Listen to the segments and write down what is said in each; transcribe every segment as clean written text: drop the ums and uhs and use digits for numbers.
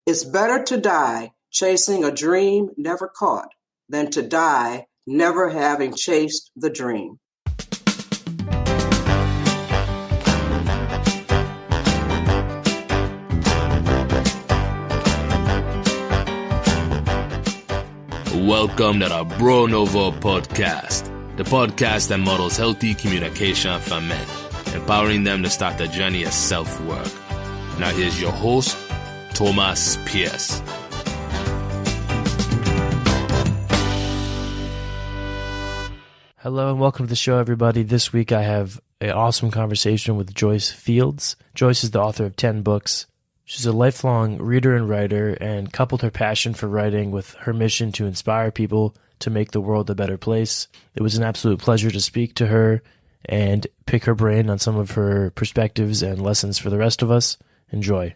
It's better to die chasing a dream never caught than to die never having chased the dream. Welcome to the Bro Novo podcast, the podcast that models healthy communication for men, empowering them to start the journey of self-work. Now here's your host, Thomas Pierce. Hello and welcome to the show, everybody. This week I have an awesome conversation with Joyce Fields. Joyce is the author of 10 books. She's a lifelong reader and writer and coupled her passion for writing with her mission to inspire people to make the world a better place. It was an absolute pleasure to speak to her and pick her brain on some of her perspectives and lessons for the rest of us. Enjoy.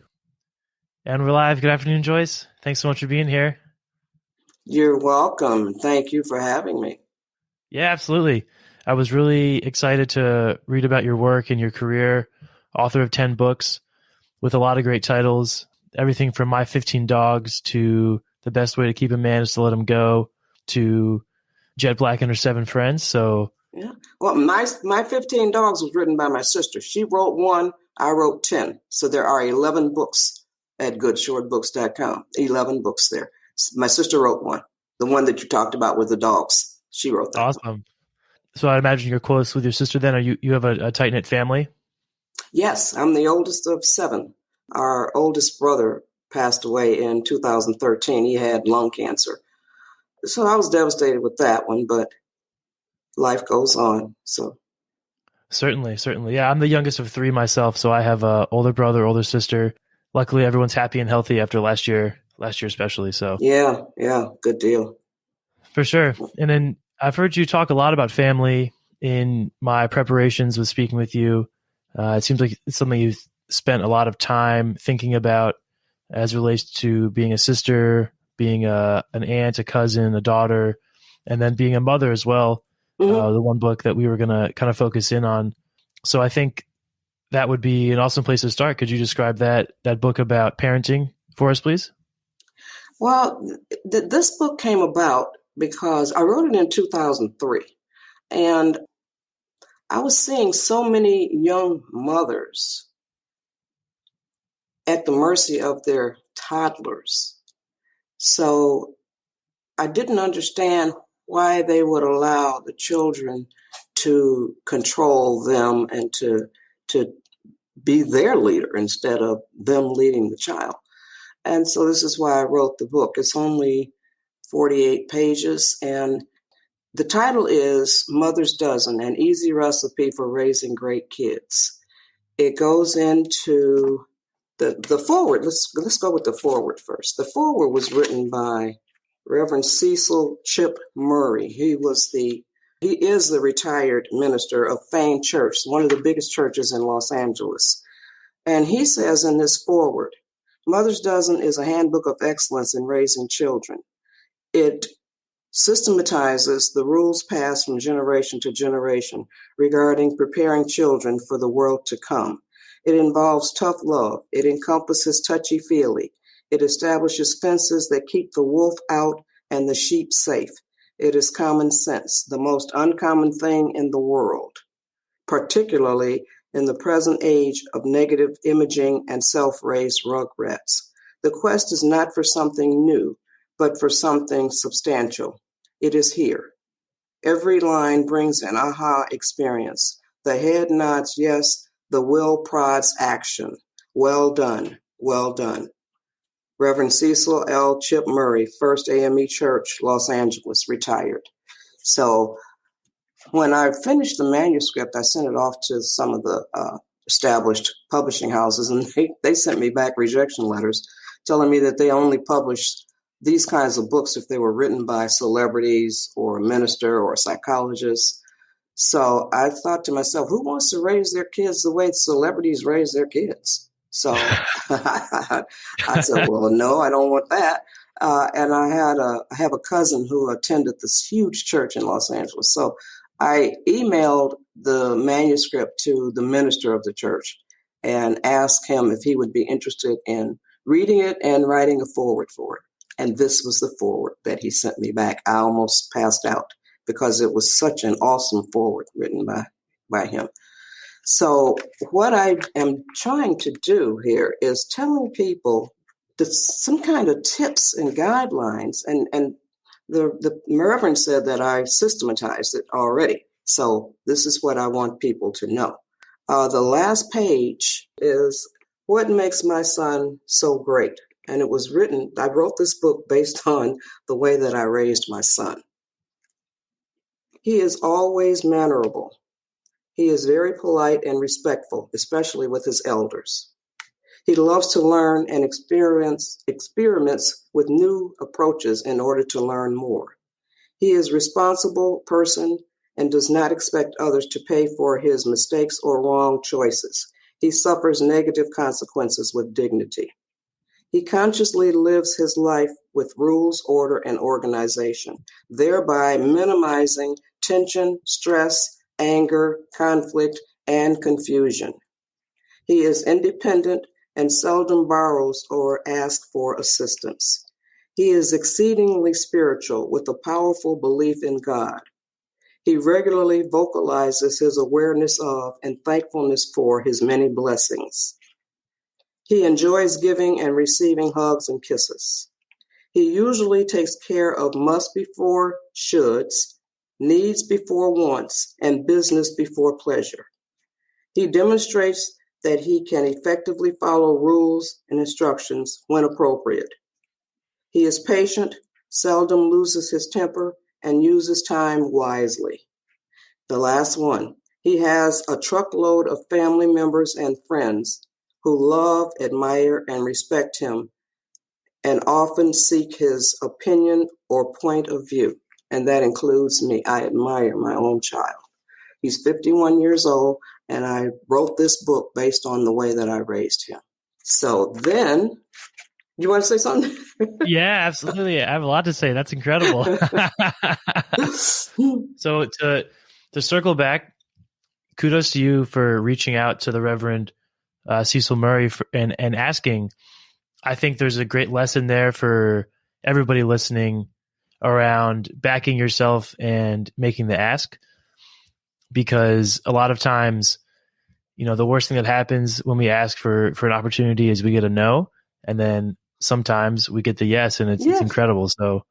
And we're live. Good afternoon, Joyce. Thanks so much for being here. You're welcome. Thank you for having me. Yeah, absolutely. I was really excited to read about your work and your career, author of 10 books with a lot of great titles, everything from My 15 Dogs to The Best Way to Keep a Man is to Let Him Go to Jet Black and Her 7 Friends. So, yeah. Well, my 15 Dogs was written by my sister. She wrote one, I wrote 10. So there are 11 books at goodshortbooks.com. 11 books there. My sister wrote one, the one that you talked about with the dogs. She wrote that. Awesome. One. So I imagine you're close with your sister then, or you have a tight-knit family? Yes, I'm the oldest of 7. Our oldest brother passed away in 2013. He had lung cancer. So I was devastated with that one, but life goes on. So Certainly. Yeah, I'm the youngest of 3 myself, so I have an older brother, older sister. Luckily, everyone's happy and healthy after last year especially. So yeah, good deal. For sure. And then I've heard you talk a lot about family in my preparations with speaking with you. It seems like it's something you've spent a lot of time thinking about as relates to being a sister, being an aunt, a cousin, a daughter, and then being a mother as well. Mm-hmm. The one book that we were going to kind of focus in on. So I think that would be an awesome place to start. Could you describe that book about parenting for us, please? Well, this book came about because I wrote it in 2003. And I was seeing so many young mothers at the mercy of their toddlers. So I didn't understand why they would allow the children to control them and to be their leader instead of them leading the child. And so this is why I wrote the book. It's only 48 pages, and the title is Mother's Dozen, an easy recipe for raising great kids. It goes into the foreword. Let's go with the foreword first. The foreword was written by Reverend Cecil Chip Murray. He is the retired minister of Fane Church, one of the biggest churches in Los Angeles. And he says in this foreword, Mother's Dozen is a handbook of excellence in raising children. It systematizes the rules passed from generation to generation regarding preparing children for the world to come. It involves tough love. It encompasses touchy-feely. It establishes fences that keep the wolf out and the sheep safe. It is common sense, the most uncommon thing in the world, particularly in the present age of negative imaging and self-raised rugrats. The quest is not for something new, but for something substantial. It is here. Every line brings an aha experience. The head nods yes, the will prods action. Well done, well done. Reverend Cecil L. Chip Murray, First AME Church, Los Angeles, retired. So when I finished the manuscript, I sent it off to some of the established publishing houses, and they sent me back rejection letters telling me that they only published these kinds of books if they were written by celebrities or a minister or a psychologist. So I thought to myself, who wants to raise their kids the way celebrities raise their kids? So I said, well, no, I don't want that. And I have a cousin who attended this huge church in Los Angeles. So I emailed the manuscript to the minister of the church and asked him if he would be interested in reading it and writing a foreword for it. And this was the foreword that he sent me back. I almost passed out because it was such an awesome foreword written by him. So what I am trying to do here is telling people some kind of tips and guidelines. And the Reverend said that I systematized it already. So this is what I want people to know. The last page is what makes my son so great. And it was written, I wrote this book based on the way that I raised my son. He is always mannerable. He is very polite and respectful, especially with his elders. He loves to learn and experiments with new approaches in order to learn more. He is a responsible person and does not expect others to pay for his mistakes or wrong choices. He suffers negative consequences with dignity. He consciously lives his life with rules, order, and organization, thereby minimizing tension, stress, anger, conflict, and confusion. He is independent and seldom borrows or asks for assistance. He is exceedingly spiritual with a powerful belief in God. He regularly vocalizes his awareness of and thankfulness for his many blessings. He enjoys giving and receiving hugs and kisses. He usually takes care of must before shoulds, needs before wants, and business before pleasure. He demonstrates that he can effectively follow rules and instructions when appropriate. He is patient, seldom loses his temper, and uses time wisely. The last one, he has a truckload of family members and friends who love, admire, and respect him, and often seek his opinion or point of view. And that includes me. I admire my own child. He's 51 years old, and I wrote this book based on the way that I raised him. So then, you want to say something? Yeah, absolutely. I have a lot to say. That's incredible. So to circle back, kudos to you for reaching out to the Reverend Cecil Murray and asking. I think there's a great lesson there for everybody listening around backing yourself and making the ask, because a lot of times, the worst thing that happens when we ask for an opportunity is we get a no, and then sometimes we get the yes, and it's incredible. So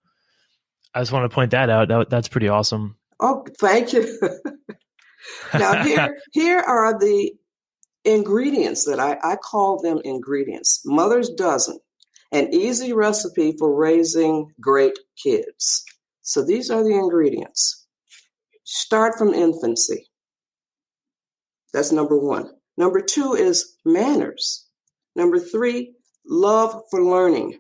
I just want to point that out. That's pretty awesome. Oh, thank you. Now here are the ingredients that I call them ingredients. Mother's Dozen, an easy recipe for raising great kids. So these are the ingredients. Start from infancy. That's number 1. Number 2 is manners. Number 3, love for learning.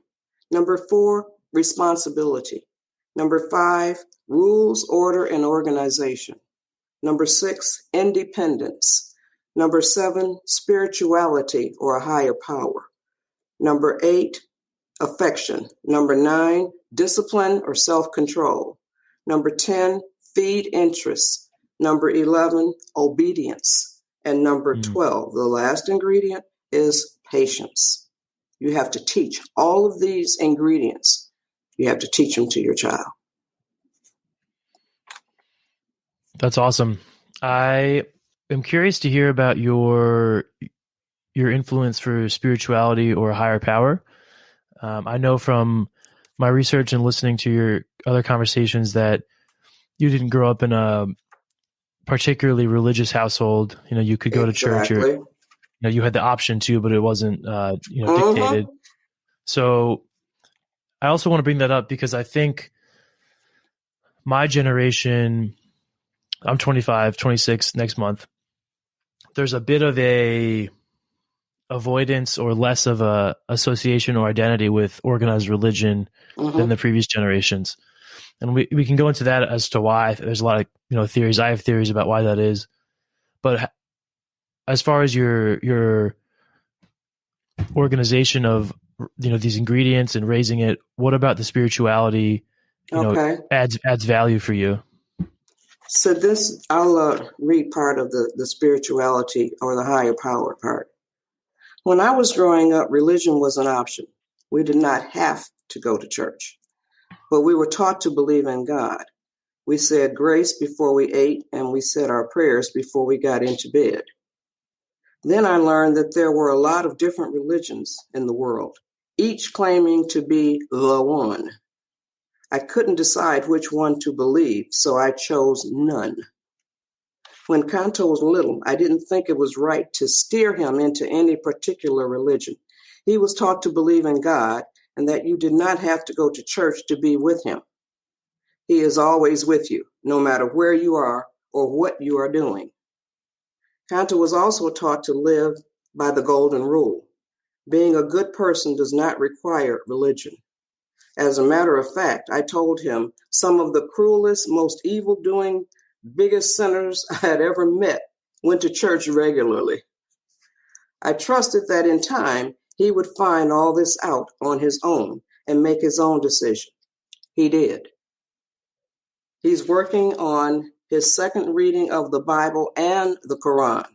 Number 4, responsibility. Number 5, rules, order, and organization. Number 6, independence. Number 7, spirituality or a higher power. Number 8, affection. Number 9, discipline or self-control. Number 10, feed interests. Number 11, obedience. And number 12, the last ingredient, is patience. You have to teach all of these ingredients. You have to teach them to your child. That's awesome. I'm curious to hear about your influence for spirituality or higher power. I know from my research and listening to your other conversations that you didn't grow up in a particularly religious household. You could go to church, or you had the option to, but it wasn't dictated. So I also want to bring that up because I think my generation, I'm 25, 26 next month. There's a bit of a avoidance or less of a association or identity with organized religion than the previous generations. And we can go into that as to why. There's a lot of theories. I have theories about why that is. But as far as your organization of these ingredients and raising it, what about the spirituality adds value for you? So this, I'll read part of the spirituality or the higher power part. When I was growing up, religion was an option. We did not have to go to church, but we were taught to believe in God. We said grace before we ate, and we said our prayers before we got into bed. Then I learned that there were a lot of different religions in the world, each claiming to be the one. I couldn't decide which one to believe, so I chose none. When Kanto was little, I didn't think it was right to steer him into any particular religion. He was taught to believe in God and that you did not have to go to church to be with him. He is always with you, no matter where you are or what you are doing. Kanto was also taught to live by the golden rule. Being a good person does not require religion. As a matter of fact, I told him some of the cruelest, most evil-doing, biggest sinners I had ever met went to church regularly. I trusted that in time, he would find all this out on his own and make his own decision. He did. He's working on his second reading of the Bible and the Quran.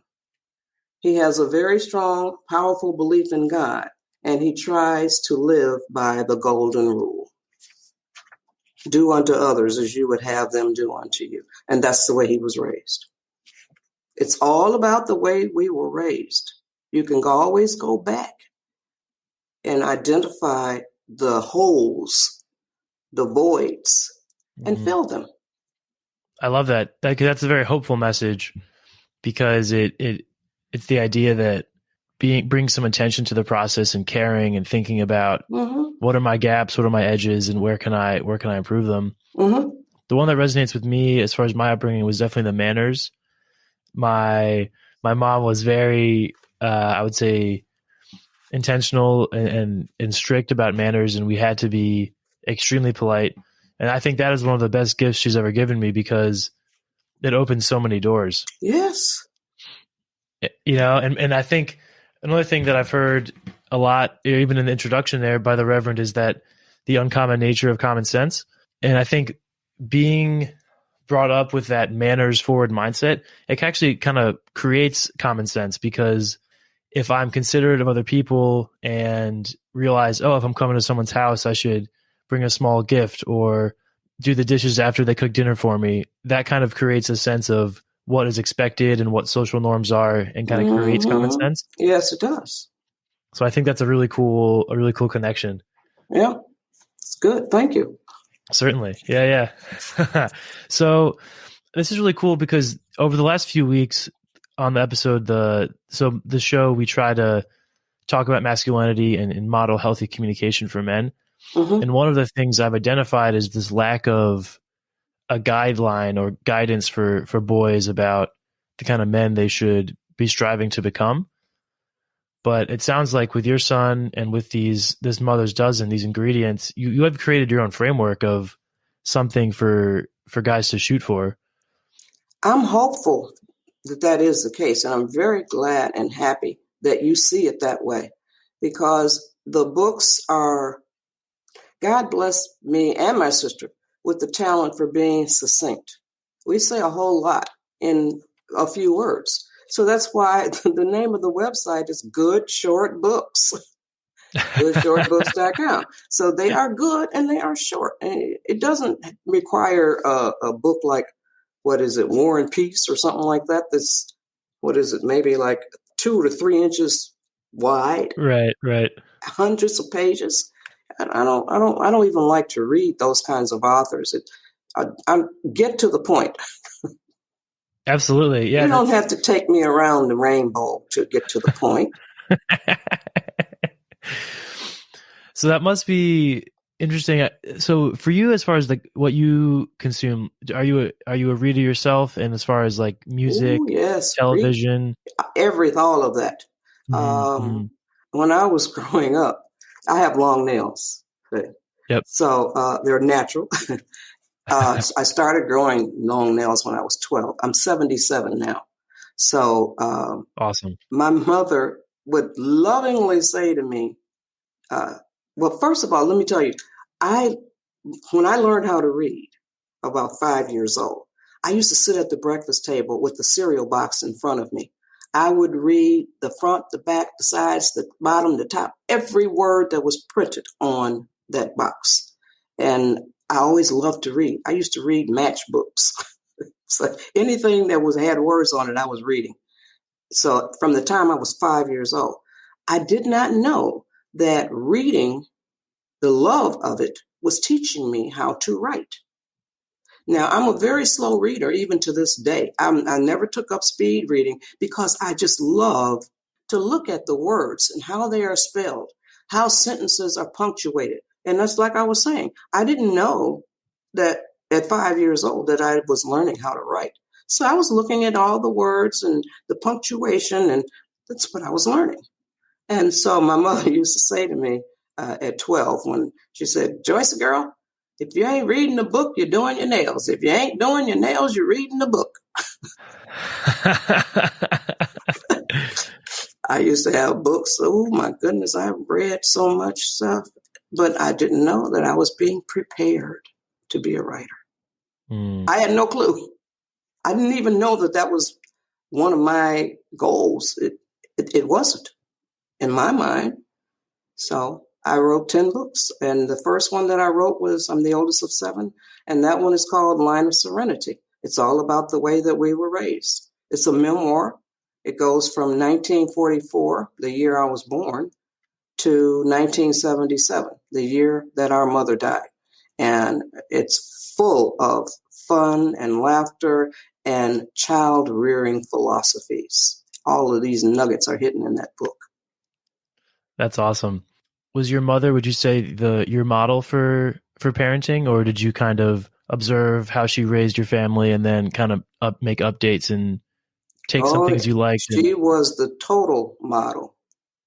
He has a very strong, powerful belief in God, and he tries to live by the golden rule. Do unto others as you would have them do unto you. And that's the way he was raised. It's all about the way we were raised. You can always go back and identify the holes, the voids, and fill them. I love that. That's a very hopeful message, because it's the idea that brings some attention to the process and caring and thinking about what are my gaps, what are my edges, and where can I improve them. The one that resonates with me as far as my upbringing was definitely the manners. My mom was very, I would say, intentional and strict about manners, and we had to be extremely polite. And I think that is one of the best gifts she's ever given me, because it opens so many doors. Yes. And I think another thing that I've heard a lot, even in the introduction there by the Reverend, is that the uncommon nature of common sense. And I think being brought up with that manners forward mindset, it actually kind of creates common sense, because if I'm considerate of other people and realize, if I'm coming to someone's house, I should bring a small gift or do the dishes after they cook dinner for me, that kind of creates a sense of what is expected and what social norms are, and kind of creates common sense. Yes, it does. So I think that's a really cool connection. Yeah, it's good. Thank you. Certainly. Yeah. So this is really cool, because over the last few weeks on the episode, the show, we try to talk about masculinity and model healthy communication for men. And one of the things I've identified is this lack of a guideline or guidance for boys about the kind of men they should be striving to become. But it sounds like with your son and with this mother's dozen, these ingredients, you have created your own framework of something for guys to shoot for. I'm hopeful that is the case. And I'm very glad and happy that you see it that way, because the books are, God bless me and my sister with the talent for being succinct. We say a whole lot in a few words. So that's why the name of the website is Good Short Books, goodshortbooks.com. So they are good and they are short. And it doesn't require a book like, what is it, War and Peace or something like that. That's, what is it, maybe like 2 to 3 inches wide. Right. Hundreds of pages. And I don't even like to read those kinds of authors. I get to the point. Absolutely. Yeah. You don't have to take me around the rainbow to get to the point. So that must be interesting. So for you, as far as like what you consume, are you a reader yourself? And as far as like music, yes, television, all of that. When I was growing up, I have long nails. Yep. So they're natural. I started growing long nails when I was 12. I'm 77 now. So awesome. My mother would lovingly say to me, well, first of all, let me tell you, when I learned how to read about 5 years old, I used to sit at the breakfast table with the cereal box in front of me. I would read the front, the back, the sides, the bottom, the top, every word that was printed on that box. And I always loved to read. I used to read matchbooks. So anything that had words on it, I was reading. So from the time I was 5 years old, I did not know that reading, the love of it, was teaching me how to write. Now, I'm a very slow reader, even to this day. I never took up speed reading because I just love to look at the words and how they are spelled, how sentences are punctuated. And that's like I was saying, I didn't know that at 5 years old that I was learning how to write. So I was looking at all the words and the punctuation, and that's what I was learning. And so my mother used to say to me at 12, when she said, Joyce, girl, if you ain't reading the book, you're doing your nails. If you ain't doing your nails, you're reading the book. I used to have books. Oh, my goodness, I've read so much stuff. But I didn't know that I was being prepared to be a writer. I had no clue. I didn't even know that that was one of my goals. It wasn't in my mind. So I wrote 10 books. And the first one that I wrote was, I'm the oldest of 7. And that one is called Line of Serenity. It's all about the way that we were raised. It's a memoir. It goes from 1944, the year I was born, to 1977, the year that our mother died. And it's full of fun and laughter and child rearing philosophies. All of these nuggets are hidden in that book. That's awesome. Was your mother, would you say, your model for parenting, or did you kind of observe how she raised your family and then kind of make updates and take some things you liked? She was the total model.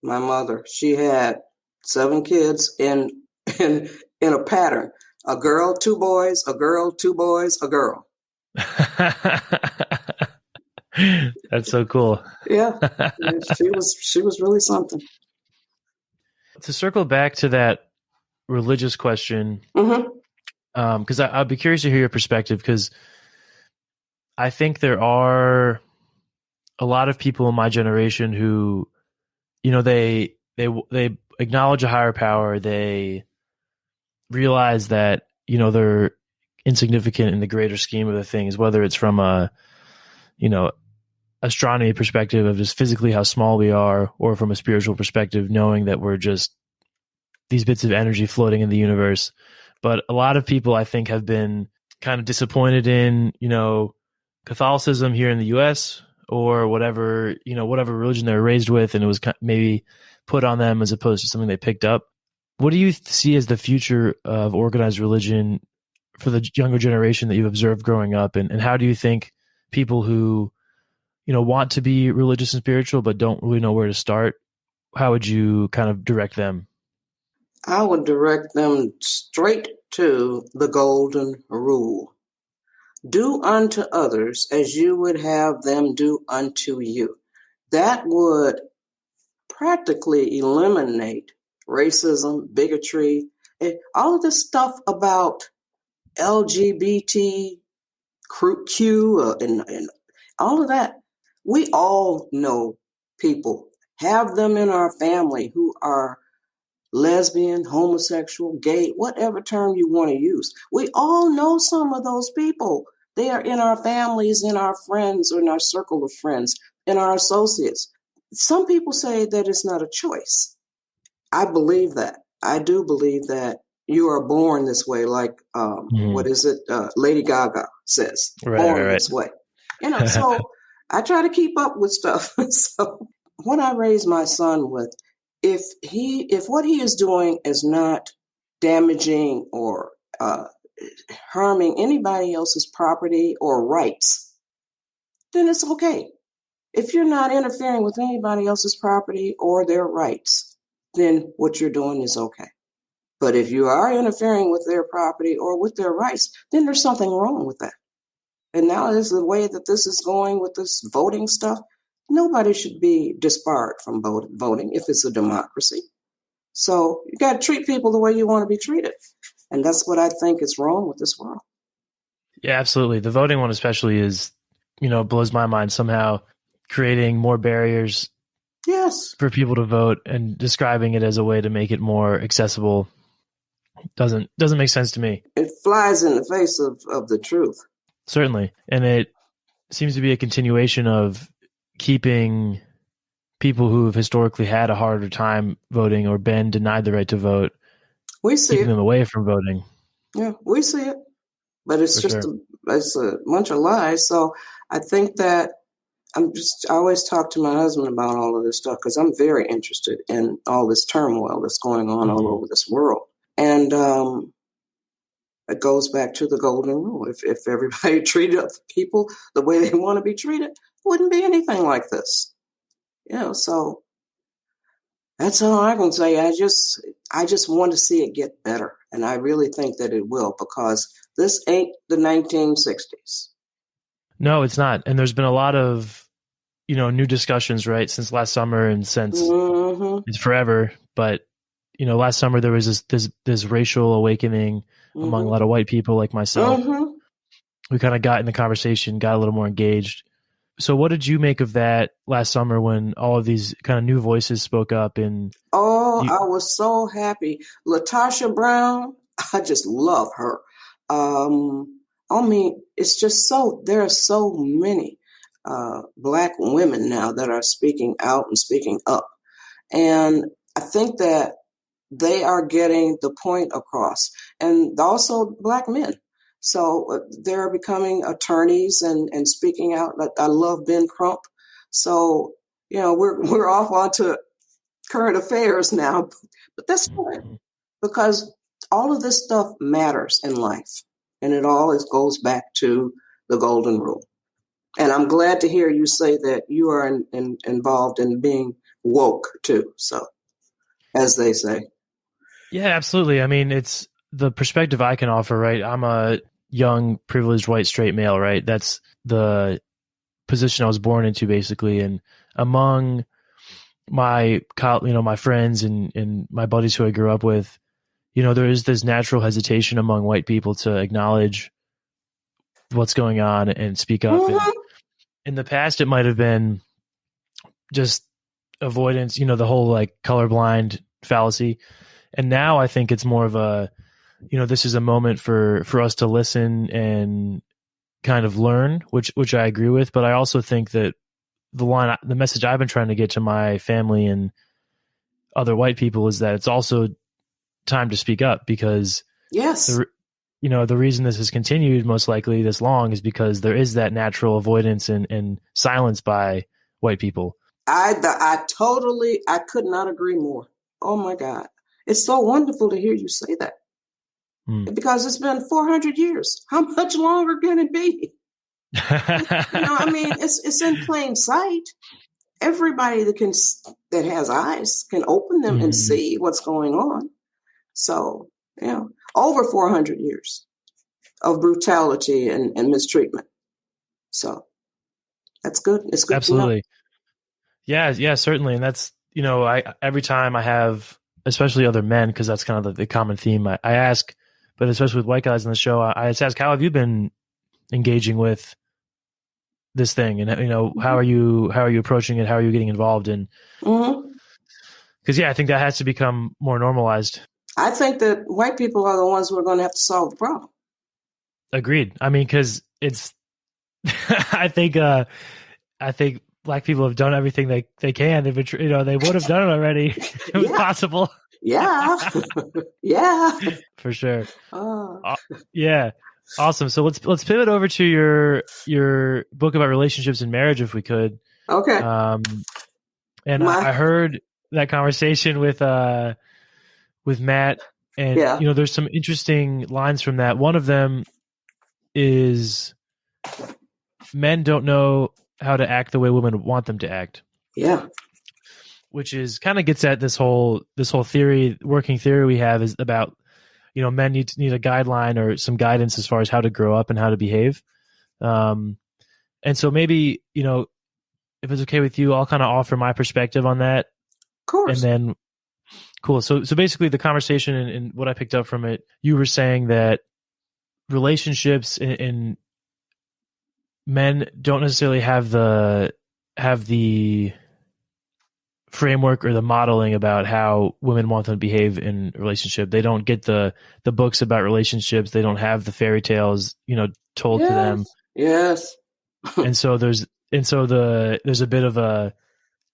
My mother, she had 7 kids in a pattern: a girl, 2 boys, a girl, 2 boys, a girl. That's so cool. Yeah, she was really something. To circle back to that religious question, because I'd be curious to hear your perspective, because I think there are a lot of people in my generation who, they acknowledge a higher power. They realize that, they're insignificant in the greater scheme of the things, whether it's from a, astronomy perspective of just physically how small we are, or from a spiritual perspective, knowing that we're just these bits of energy floating in the universe. But a lot of people, I think, have been kind of disappointed in, Catholicism here in the US, or whatever religion they were raised with, and it was maybe put on them as opposed to something they picked up. What do you see as the future of organized religion for the younger generation that you've observed growing up? And how do you think people who, want to be religious and spiritual but don't really know where to start, how would you kind of direct them? I would direct them straight to the golden rule. Do unto others as you would have them do unto you. That would practically eliminate racism, bigotry, and all of this stuff about LGBTQ and all of that. We all know people, have them in our family who are lesbian, homosexual, gay, whatever term you want to use. We all know some of those people. They are in our families, in our friends, or in our circle of friends, in our associates. Some people say that it's not a choice. I believe that. I do believe that you are born this way, like, what is it? Lady Gaga says, born this way. So I try to keep up with stuff. So what I raise my son with, if what he is doing is not damaging or harming anybody else's property or rights, then it's okay. If you're not interfering with anybody else's property or their rights, then what you're doing is okay. But if you are interfering with their property or with their rights, then there's something wrong with that. And now is the way that this is going with this voting stuff. Nobody should be disbarred from voting if it's a democracy. So you got to treat people the way you want to be treated. And that's what I think is wrong with this world. Yeah, absolutely. The voting one especially is, blows my mind somehow. creating more barriers Yes. for people to vote and describing it as a way to make it more accessible doesn't make sense to me. It flies in the face of the truth. Certainly. And it seems to be a continuation of keeping people who have historically had a harder time voting or been denied the right to vote, We see keeping it. them away from voting. Yeah, we see it. But it's For just sure. it's a bunch of lies. So I think that I always talk to my husband about all of this stuff because I'm very interested in all this turmoil that's going on all over this world. And it goes back to the golden rule. If everybody treated people the way they want to be treated, it wouldn't be anything like this. So that's all I can say. I just want to see it get better. And I really think that it will, because this ain't the 1960s. No, it's not. And there's been a lot of, new discussions, right, since last summer and since it's forever. But, last summer there was this racial awakening among a lot of white people like myself. We kind of got in the conversation, got a little more engaged. So what did you make of that last summer when all of these kind of new voices spoke up? I was so happy. Latasha Brown, I just love her. It's just there are so many Black women now that are speaking out and speaking up. And I think that they are getting the point across. And also Black men. So they're becoming attorneys and speaking out. I love Ben Crump. So, we're off onto current affairs now, but that's fine, because all of this stuff matters in life, and it always goes back to the golden rule. And I'm glad to hear you say that you are involved in being woke too. So, as they say. Yeah, absolutely. I mean, it's the perspective I can offer, right? I'm a young, privileged, white, straight male, right? That's the position I was born into, basically. And among my friends and my buddies who I grew up with, there is this natural hesitation among white people to acknowledge what's going on and speak up. And in the past, it might have been just avoidance, the whole like colorblind fallacy. And now I think it's more of a, this is a moment for us to listen and kind of learn, which I agree with. But I also think that the message I've been trying to get to my family and other white people is that it's also time to speak up, because yes, the reason this has continued most likely this long is because there is that natural avoidance and silence by white people. I could not agree more. Oh my God. It's so wonderful to hear you say that, because it's been 400 years. How much longer can it be? It's in plain sight. Everybody that has eyes can open them and see what's going on. So, over 400 years of brutality and mistreatment. So that's good. It's good. Absolutely. Yeah, certainly. And that's, every time I have, especially other men, because that's kind of the common theme, I ask, but especially with white guys on the show, I just ask, how have you been engaging with this thing? And, how are you approaching it? How are you getting involved in? Because, I think that has to become more normalized. I think that white people are the ones who are going to have to solve the problem. Agreed. I mean, because it's, I think Black people have done everything they can. They've been, they would have done it already if it was possible. Yeah. Yeah. For sure. Yeah. Awesome. So let's pivot over to your book about relationships and marriage, if we could. Okay. I heard that conversation with Matt, and there's some interesting lines from that. One of them is, men don't know how to act the way women want them to act. Yeah. Which is kind of gets at this whole working theory we have is about, men need a guideline or some guidance as far as how to grow up and how to behave. And so maybe, if it's okay with you, I'll kind of offer my perspective on that. Of course. And then, cool. So basically the conversation and what I picked up from it, you were saying that relationships and men don't necessarily have the have the framework or the modeling about how women want to behave in a relationship. They don't get the books about relationships. They don't have the fairy tales, told to them. Yes. And so there's a bit of a,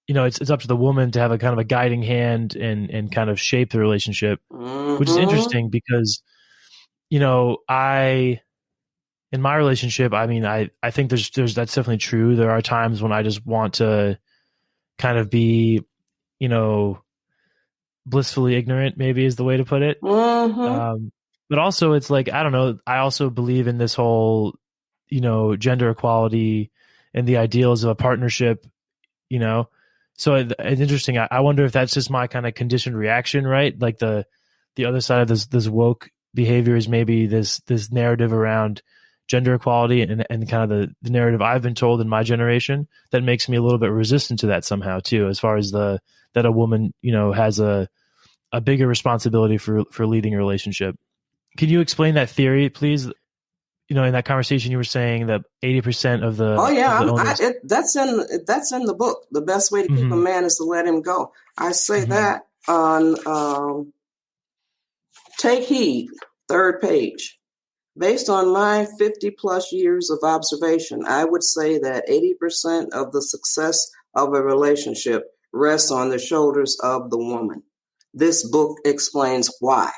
it's up to the woman to have a kind of a guiding hand and kind of shape the relationship, which is interesting because, in my relationship, I mean, I think there's that's definitely true. There are times when I just want to kind of be, blissfully ignorant, maybe is the way to put it. But also it's like, I don't know. I also believe in this whole, gender equality and the ideals of a partnership, So it's interesting. I wonder if that's just my kind of conditioned reaction, right? Like the other side of this woke behavior is maybe this narrative around gender equality and kind of the narrative I've been told in my generation that makes me a little bit resistant to that somehow too, as far as that a woman, has a bigger responsibility for leading a relationship. Can you explain that theory, please? In that conversation you were saying that 80% of the that's in the book. The best way to keep a man is to let him go. I say that on Take Heed, 3rd page. Based on my 50 plus years of observation, I would say that 80% of the success of a relationship rests on the shoulders of the woman. This book explains why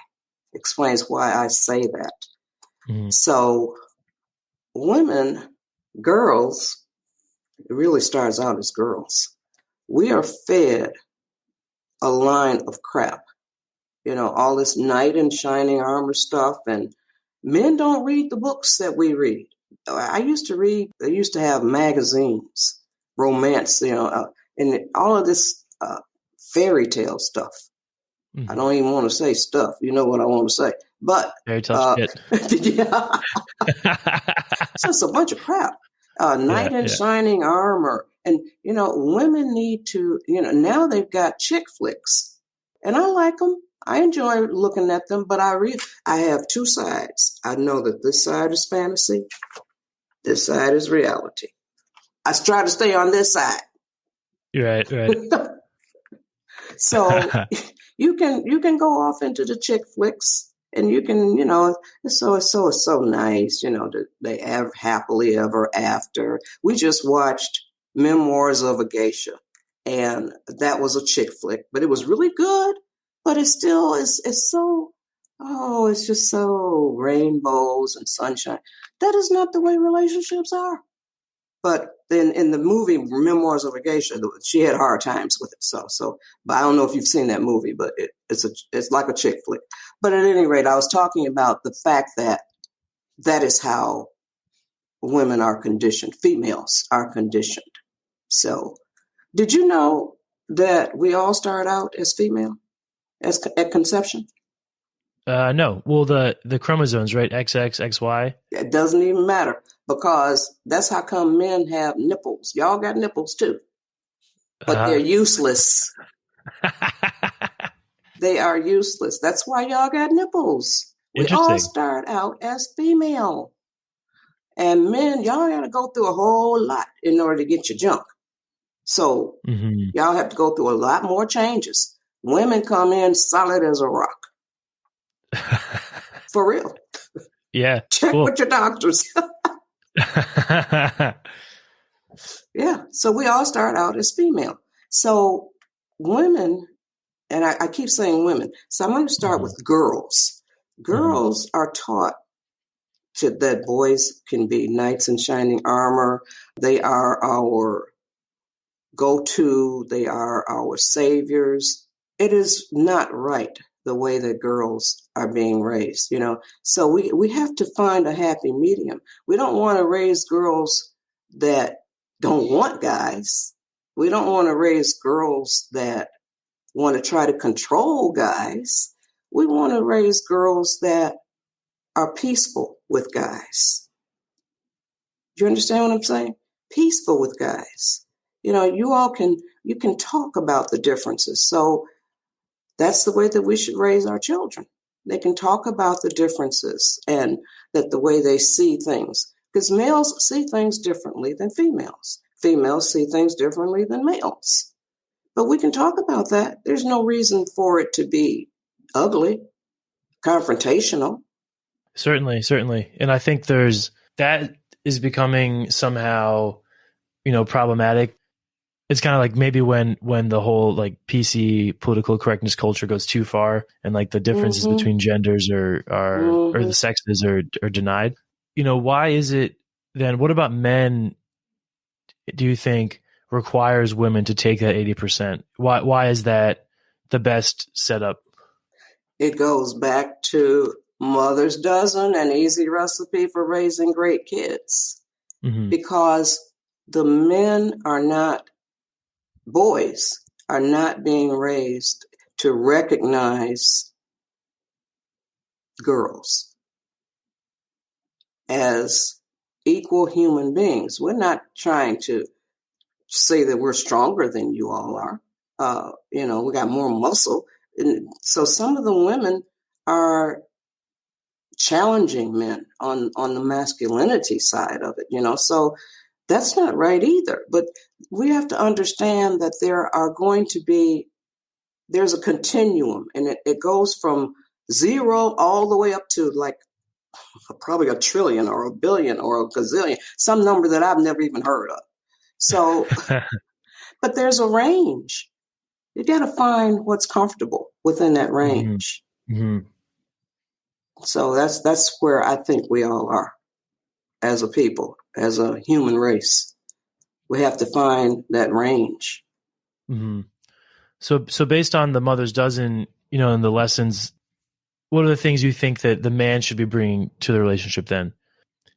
I say that. So women, girls, it really starts out as girls. We are fed a line of crap, all this knight in shining armor stuff, and men don't read the books that we read. I used to have magazines, romance, and all of this fairy tale stuff. I don't even want to say stuff. You know what I want to say. But very tough shit. Yeah. So it's a bunch of crap. Knight in shining armor. And, women need to, now they've got chick flicks. And I like them. I enjoy looking at them, but I have two sides. I know that this side is fantasy. This side is reality. I try to stay on this side. Right. So you can go off into the chick flicks, and you can, it's so nice, that they have happily ever after. We just watched Memoirs of a Geisha, and that was a chick flick, but it was really good. But it still is so, it's just so rainbows and sunshine. That is not the way relationships are. But then in the movie Memoirs of a Geisha, she had hard times with it. So, but I don't know if you've seen that movie, but it's like a chick flick. But at any rate, I was talking about the fact that is how women are conditioned. Females are conditioned. So, did you know that we all start out as female? At conception? No. Well, the chromosomes, right? XX, XY. It doesn't even matter, because that's how come men have nipples. Y'all got nipples too, but they're useless. They are useless. That's why y'all got nipples. We all start out as female. And men, y'all got to go through a whole lot in order to get your junk. So y'all have to go through a lot more changes. Women come in solid as a rock. For real. Yeah. Check with your doctors. Yeah. So we all start out as female. So women, and I keep saying women. So I'm going to start with girls. Girls are taught that boys can be knights in shining armor. They are our go-to. They are our saviors. It is not right the way that girls are being raised, So we have to find a happy medium. We don't want to raise girls that don't want guys. We don't want to raise girls that want to try to control guys. We want to raise girls that are peaceful with guys. Do you understand what I'm saying? Peaceful with guys. You can talk about the differences. So that's the way that we should raise our children. They can talk about the differences and that the way they see things. Because males see things differently than females. females see things differently than males. But we can talk about that. There's no reason for it to be ugly, confrontational. Certainly. And I think that is becoming somehow, problematic. It's kind of like maybe when the whole like PC political correctness culture goes too far and like the differences between genders or the sexes are denied. Why is it then? What about men do you think requires women to take that 80%? Why is that the best setup? It goes back to Mother's Dozen, an easy recipe for raising great kids. Because the boys are not being raised to recognize girls as equal human beings. We're not trying to say that we're stronger than you all are. We got more muscle. And so some of the women are challenging men on the masculinity side of it, so that's not right either. But we have to understand that there's a continuum, and it goes from 0 all the way up to like probably a trillion or a billion or a gazillion, some number that I've never even heard of. So, but there's a range. You got to find what's comfortable within that range. So that's where I think we all are as a people, as a human race. We have to find that range. So based on the Mother's Dozen, and the lessons, what are the things you think that the man should be bringing to the relationship then?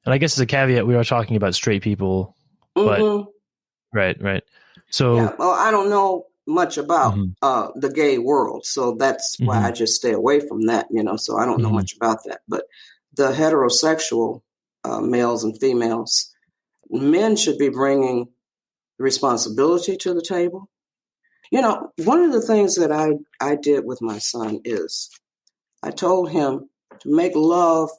And I guess as a caveat, we are talking about straight people, but right. So, yeah, well, I don't know much about the gay world, so that's why I just stay away from that, so I don't know much about that. But the heterosexual males and females, men should be bringing responsibility to the table. One of the things that I did with my son is I told him to make love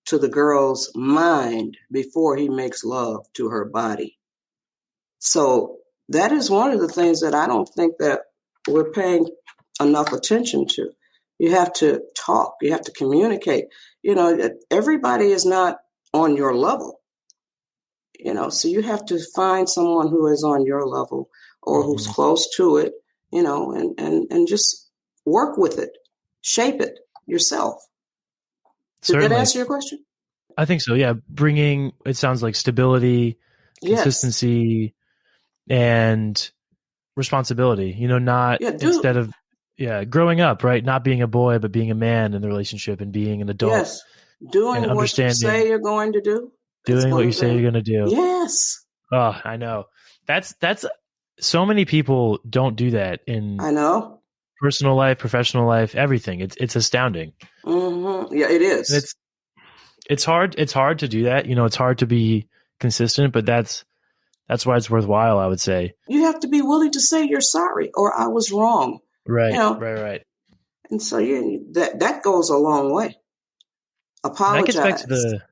to the girl's mind before he makes love to her body. So that is one of the things that I don't think that we're paying enough attention to. You have to talk. You have to communicate. Everybody is not on your level, so you have to find someone who is on your level or who's close to it, and just work with it, shape it yourself. Did that answer your question? I think so. Yeah. Bringing, it sounds like stability, consistency, and responsibility, instead of growing up, right? Not being a boy, but being a man in the relationship and being an adult. Yes. Doing what you say you're going to do. Doing what you say you're going to do. Yes. Oh, I know. That's so many people don't do that in personal life, professional life, everything. It's astounding. Yeah, it is. And it's hard to do that. It's hard to be consistent, but that's why it's worthwhile, I would say. You have to be willing to say you're sorry or I was wrong. Right. Right. And so that goes a long way. Apologize. And that gets back to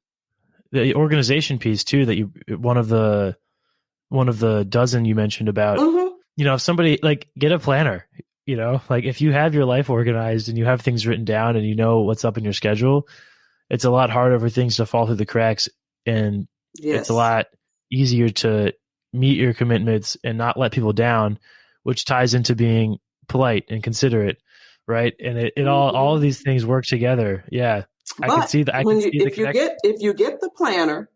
the organization piece too, that one of the dozen you mentioned about, if somebody get a planner, if you have your life organized and you have things written down and you know what's up in your schedule, it's a lot harder for things to fall through the cracks, and it's a lot easier to meet your commitments and not let people down, which ties into being polite and considerate, right? And all of these things work together. Yeah, but I can see that. If you get the planner,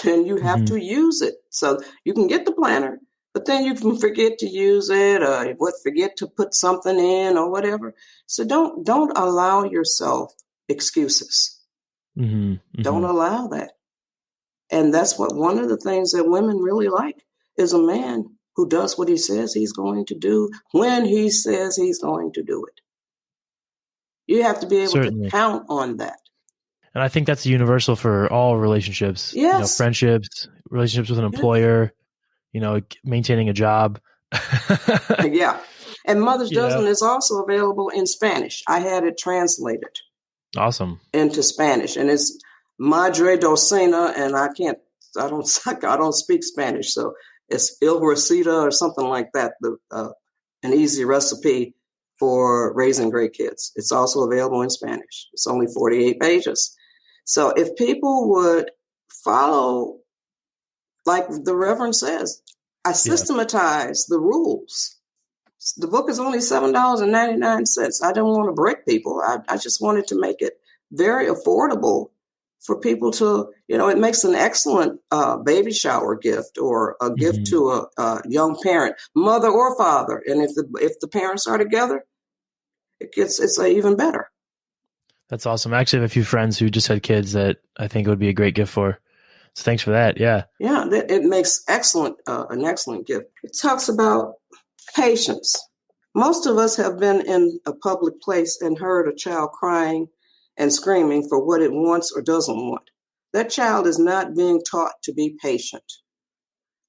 then you have to use it. So you can get the planner, but then you can forget to use it, or forget to put something in, or whatever. So don't allow yourself excuses. Don't allow that. And that's one of the things that women really like is a man who does what he says he's going to do when he says he's going to do it. You have to be able to count on that. And I think that's universal for all relationships. Yes. Friendships, relationships with an employer, maintaining a job. Yeah. And Mother's Dozen is also available in Spanish. I had it translated. Awesome. Into Spanish. And it's Madre Docena, and I don't speak Spanish. So It's Il Receta or something like that, an easy recipe for raising great kids. It's also available in Spanish. It's only 48 pages. So if people would follow, like the Reverend says, I systematize the rules. The book is only $7.99. I don't want to break people. I just wanted to make it very affordable for people to, it makes an excellent baby shower gift or a gift to a young parent, mother or father. And if the parents are together, it's even better. That's awesome. I actually have a few friends who just had kids that I think it would be a great gift for. So thanks for that. Yeah. Yeah, it makes an excellent gift. It talks about patience. Most of us have been in a public place and heard a child crying and screaming for what it wants or doesn't want. That child is not being taught to be patient.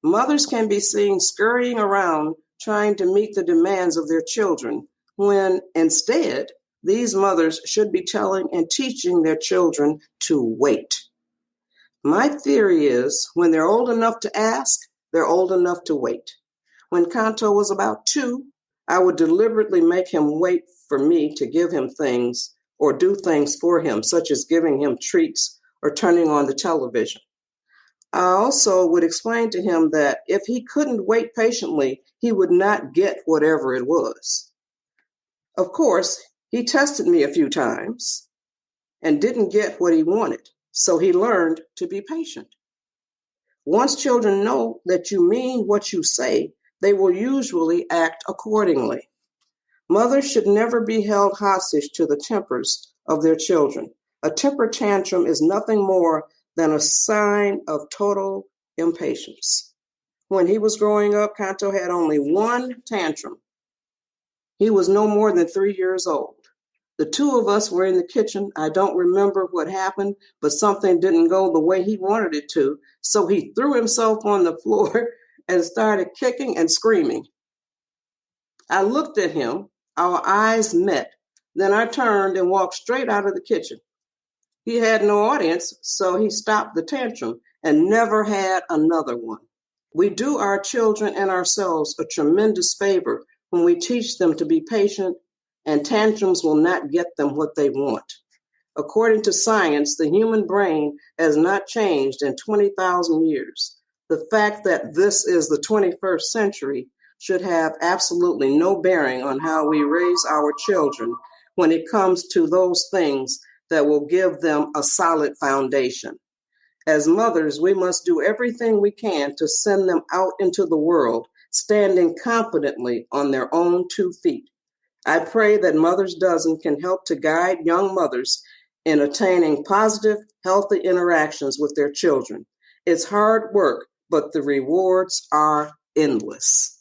Mothers can be seen scurrying around trying to meet the demands of their children, when instead, these mothers should be telling and teaching their children to wait. My theory is when they're old enough to ask, they're old enough to wait. When Kanto was about 2, I would deliberately make him wait for me to give him things or do things for him, such as giving him treats or turning on the television. I also would explain to him that if he couldn't wait patiently, he would not get whatever it was. Of course, he tested me a few times and didn't get what he wanted, so he learned to be patient. Once children know that you mean what you say, they will usually act accordingly. Mothers should never be held hostage to the tempers of their children. A temper tantrum is nothing more than a sign of total impatience. When he was growing up, Kanto had only one tantrum. He was no more than 3 years old. The two of us were in the kitchen. I don't remember what happened, but something didn't go the way he wanted it to. So he threw himself on the floor and started kicking and screaming. I looked at him. Our eyes met. Then I turned and walked straight out of the kitchen. He had no audience, so he stopped the tantrum and never had another one. We do our children and ourselves a tremendous favor when we teach them to be patient, and tantrums will not get them what they want. According to science, the human brain has not changed in 20,000 years. The fact that this is the 21st century should have absolutely no bearing on how we raise our children when it comes to those things that will give them a solid foundation. As mothers, we must do everything we can to send them out into the world, standing confidently on their own 2 feet. I pray that Mother's Dozen can help to guide young mothers in attaining positive, healthy interactions with their children. It's hard work, but the rewards are endless.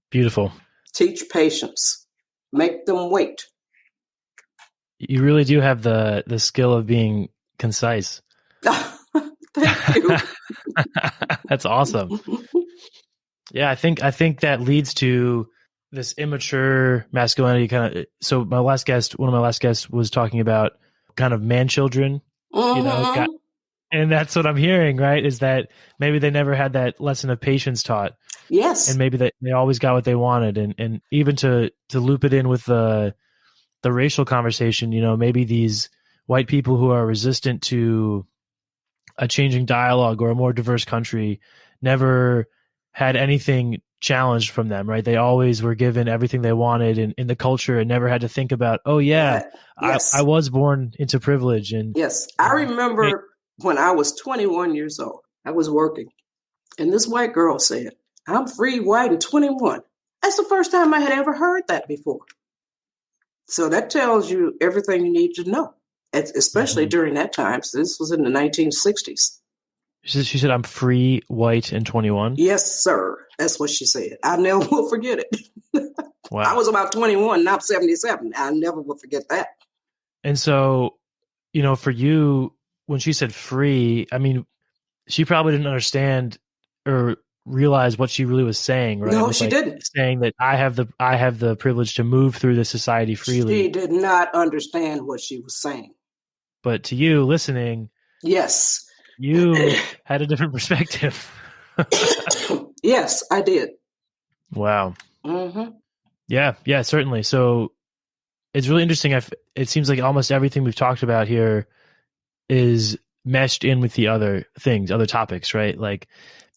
Beautiful. Teach patience. Make them wait. You really do have the skill of being concise. Thank you. That's awesome. Yeah, I think that leads to this immature masculinity kind of. So one of my last guests was talking about kind of man children, and that's what I'm hearing, right? Is that maybe they never had that lesson of patience taught. Yes. And maybe they always got what they wanted. And even to loop it in with the racial conversation, maybe these white people who are resistant to a changing dialogue or a more diverse country never had anything challenged from them, right? They always were given everything they wanted in the culture and never had to think about, yes. I was born into privilege. And yes, I remember when I was 21 years old, I was working, and this white girl said, "I'm free, white, and 21." That's the first time I had ever heard that before. So that tells you everything you need to know, especially during that time. So this was in the 1960s. She said, "I'm free, white, and 21." Yes, sir. That's what she said. I never will forget it. Wow. I was about 21, now I'm 77. I never will forget that. And so, for you, when she said free, I mean, she probably didn't understand or realize what she really was saying, right? No, she didn't. Saying that I have the privilege to move through the society freely. She did not understand what she was saying. But to you listening, yes, you had a different perspective. Yes, I did. Wow. Mm-hmm. Yeah, certainly. So it's really interesting. It seems like almost everything we've talked about here is meshed in with the other things, other topics, right? Like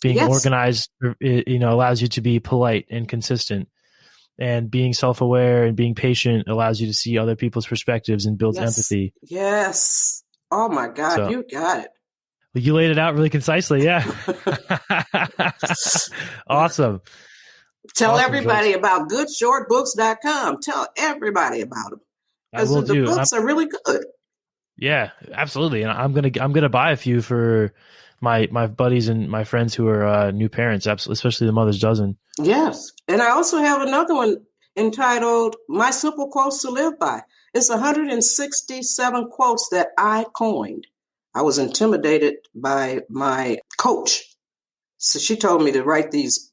being Yes. organized, allows you to be polite and consistent, and being self-aware and being patient allows you to see other people's perspectives and builds Yes. empathy. Yes. Oh my God, So you got it. you laid it out really concisely. Yeah. Awesome. Tell Awesome, everybody Joyce. about goodshortbooks.com. Tell everybody about them I because will the do. books are really good. Yeah, absolutely. And I'm gonna buy a few for my buddies and my friends who are new parents, absolutely, especially the Mother's Dozen. Yes. And I also have another one entitled My Simple Quotes to Live By. It's 167 quotes that I coined. I was intimidated by my coach. So she told me to write these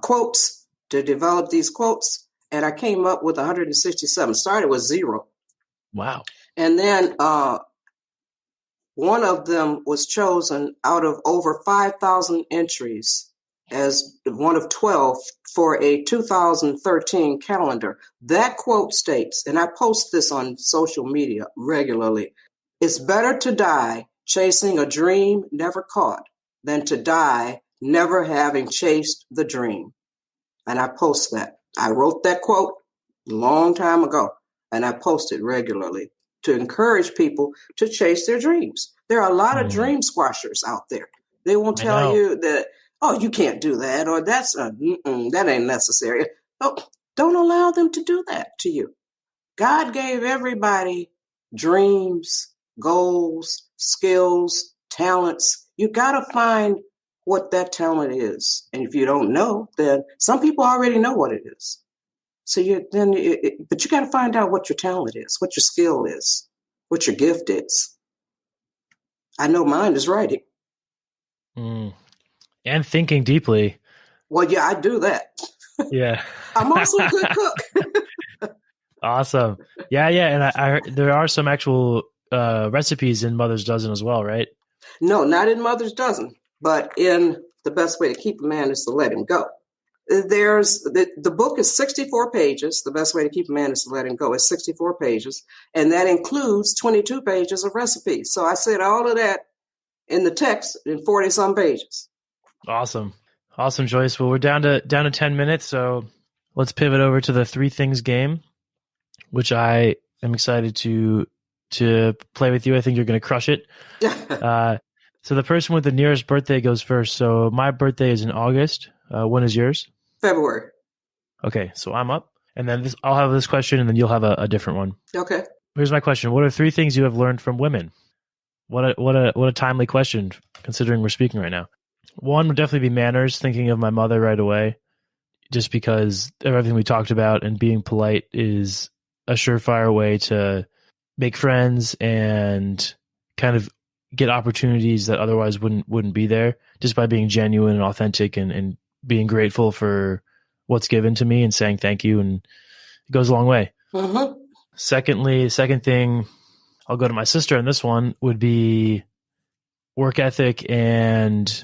quotes, to develop these quotes. And I came up with 167. Started with 0. Wow. And then one of them was chosen out of over 5,000 entries as one of 12 for a 2013 calendar. That quote states, and I post this on social media regularly, it's better to die chasing a dream never caught than to die never having chased the dream. And I post that. I wrote that quote a long time ago, and I post it regularly to encourage people to chase their dreams. There are a lot of dream squashers out there. They will tell you that, oh, you can't do that, or that ain't necessary. Oh, don't allow them to do that to you. God gave everybody dreams, goals, skills, talents. You got to find what that talent is. And if you don't know, then some people already know what it is. So but you got to find out what your talent is, what your skill is, what your gift is. I know mine is writing. And thinking deeply. Well, yeah, I do that. Yeah. I'm also a good cook. Awesome. Yeah. And I heard there are some actual recipes in Mother's Dozen as well, right? No, not in Mother's Dozen, but in The Best Way to Keep a Man is to Let Him Go. There's the book is 64 pages. The Best Way to Keep a Man is to Let Him Go is 64 pages, and that includes 22 pages of recipes. So I said all of that in the text in 40 some pages. Awesome, Joyce. Well, we're down to 10 minutes, so let's pivot over to the 3 things game, which I am excited to play with you. I think you're going to crush it. So the person with the nearest birthday goes first. So my birthday is in August. When is yours? February. Okay, so I'm up, and then I'll have this question, and then you'll have a different one. Okay. Here's my question: what are 3 things you have learned from women? What a timely question, considering we're speaking right now. One would definitely be manners. Thinking of my mother right away, just because of everything we talked about, and being polite is a surefire way to make friends and kind of get opportunities that otherwise wouldn't be there, just by being genuine and authentic and being grateful for what's given to me and saying thank you, and it goes a long way. Mm-hmm. Secondly, the second thing, I'll go to my sister, and this one would be work ethic and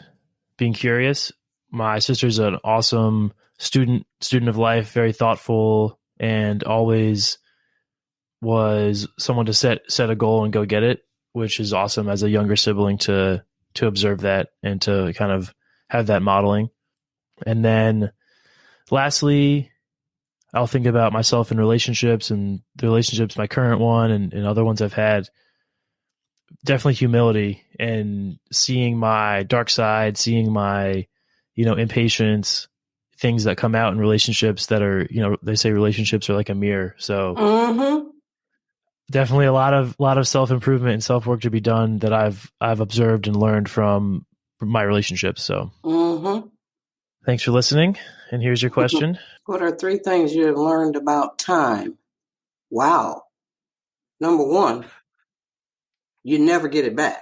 being curious. My sister's an awesome student of life, very thoughtful, and always was someone to set a goal and go get it, which is awesome as a younger sibling to observe that and to kind of have that modeling. And then lastly, I'll think about myself in relationships, and the relationships, my current one and other ones I've had. Definitely humility and seeing my dark side, seeing my, impatience, things that come out in relationships that are, they say relationships are like a mirror. So definitely a lot of self-improvement and self-work to be done that I've observed and learned from my relationships. So thanks for listening. And here's your question. What are 3 things you have learned about time? Wow. Number 1, you never get it back.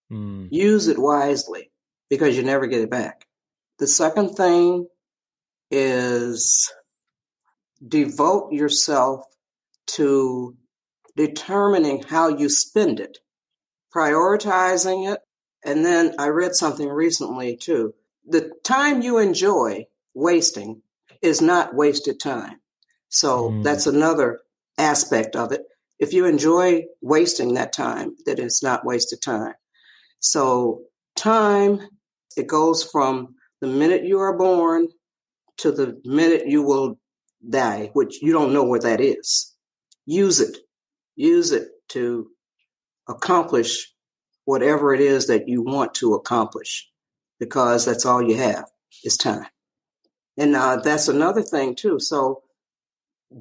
Use it wisely because you never get it back. The second thing is devote yourself to determining how you spend it, prioritizing it, And then I read something recently too. The time you enjoy wasting is not wasted time. So that's another aspect of it. If you enjoy wasting that time, that it's not wasted time. So time, it goes from the minute you are born to the minute you will die, which you don't know where that is. Use it. Use it to accomplish whatever it is that you want to accomplish, because that's all you have is time. And that's another thing too. So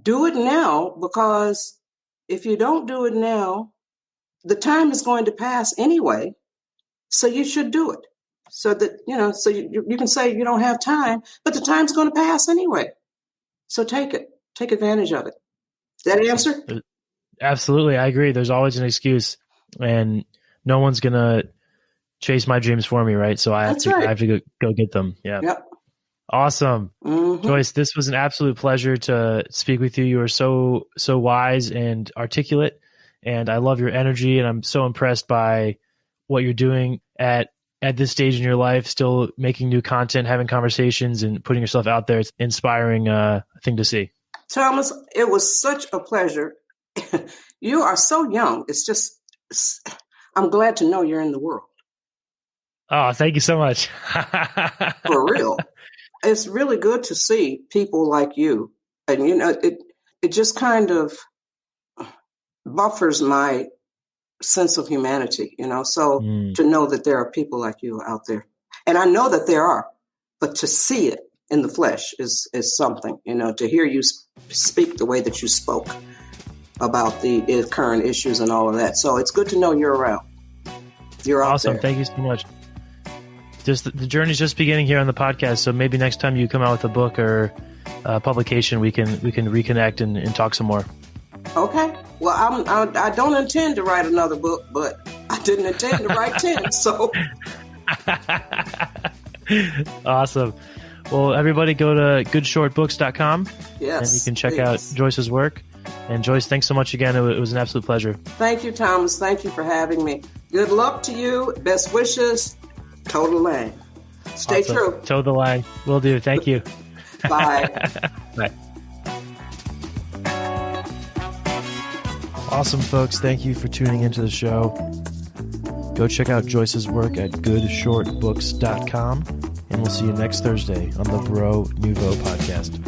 do it now, because if you don't do it now, the time is going to pass anyway. So you should do it, so that, so you can say you don't have time, but the time's going to pass anyway. So take advantage of it. That answer? Absolutely. I agree. There's always an excuse, and no one's going to chase my dreams for me. Right. So I have to go get them. Yeah. Yep. Awesome. Mm-hmm. Joyce, this was an absolute pleasure to speak with you. You are so wise and articulate, and I love your energy, and I'm so impressed by what you're doing at this stage in your life, still making new content, having conversations, and putting yourself out there. It's an inspiring thing to see. Thomas, it was such a pleasure. You are so young. I'm glad to know you're in the world. Oh, thank you so much. For real. It's really good to see people like you. And, it just kind of buffers my sense of humanity, so to know that there are people like you out there. And I know that there are, but to see it in the flesh is something, to hear you speak the way that you spoke about the current issues and all of that. So it's good to know you're around. You're out awesome. there. Thank you so much. Just the journey's just beginning here on the podcast. So maybe next time you come out with a book or publication, we can reconnect and talk some more. Okay. Well, I don't intend to write another book, but I didn't intend to write 10. So awesome. Well, everybody go to goodshortbooks.com. Yes, and you can check out Joyce's work. And Joyce, thanks so much again. It was an absolute pleasure. Thank you, Thomas. Thank you for having me. Good luck to you. Best wishes. Toe the line. Stay awesome. true. Toe the line. Will do. Thank you. Bye. Bye. Awesome, folks. Thank you for tuning into the show. Go check out Joyce's work at goodshortbooks.com, and we'll see you next Thursday on the Bro Nouveau podcast.